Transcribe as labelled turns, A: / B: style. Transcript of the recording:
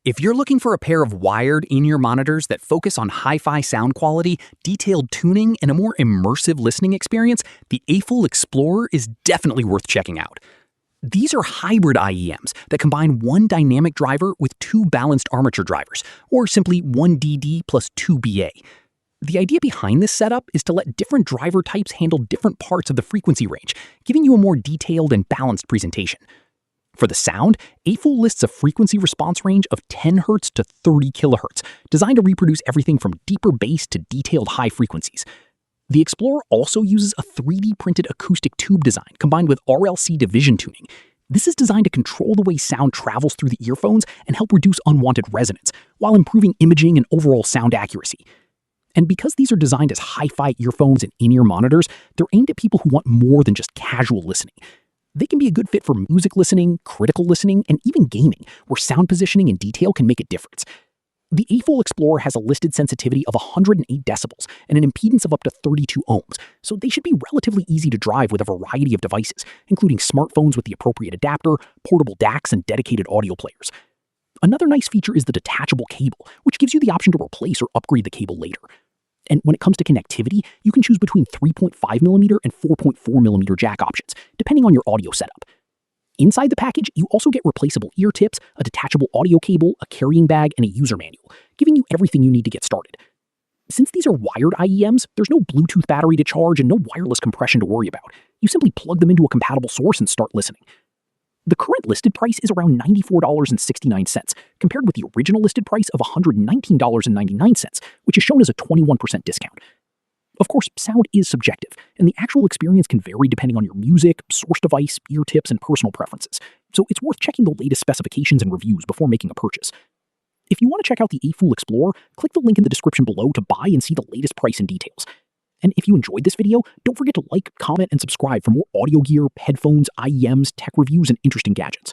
A: If you're looking for a pair of wired in-ear monitors that focus on hi-fi sound quality, detailed tuning, and a more immersive listening experience, the AFUL Explorer is definitely worth checking out. These are hybrid IEMs that combine one dynamic driver with two balanced armature drivers, or simply 1DD+2BA. The idea behind this setup is to let different driver types handle different parts of the frequency range, giving you a more detailed and balanced presentation. For the sound, AFUL lists a frequency response range of 10 Hz to 30 kHz, designed to reproduce everything from deeper bass to detailed high frequencies. The Explorer also uses a 3D printed acoustic tube design combined with RLC division tuning. This is designed to control the way sound travels through the earphones and help reduce unwanted resonance, while improving imaging and overall sound accuracy. And because these are designed as hi-fi earphones and in-ear monitors, they're aimed at people who want more than just casual listening. They can be a good fit for music listening, critical listening, and even gaming, where sound positioning and detail can make a difference. The AFUL Explorer has a listed sensitivity of 108 decibels and an impedance of up to 32 ohms, so they should be relatively easy to drive with a variety of devices, including smartphones with the appropriate adapter, portable DACs, and dedicated audio players. Another nice feature is the detachable cable, which gives you the option to replace or upgrade the cable later. And when it comes to connectivity, you can choose between 3.5mm and 4.4mm jack options, depending on your audio setup. Inside the package, you also get replaceable ear tips, a detachable audio cable, a carrying bag, and a user manual, giving you everything you need to get started. Since these are wired IEMs, there's no Bluetooth battery to charge and no wireless compression to worry about. You simply plug them into a compatible source and start listening. The current listed price is around $94.69, compared with the original listed price of $119.99, which is shown as a 21% discount. Of course, sound is subjective, and the actual experience can vary depending on your music, source device, ear tips, and personal preferences, so it's worth checking the latest specifications and reviews before making a purchase. If you want to check out the AFUL Explorer, click the link in the description below to buy and see the latest price and details. And if you enjoyed this video, don't forget to like, comment, and subscribe for more audio gear, headphones, IEMs, tech reviews, and interesting gadgets.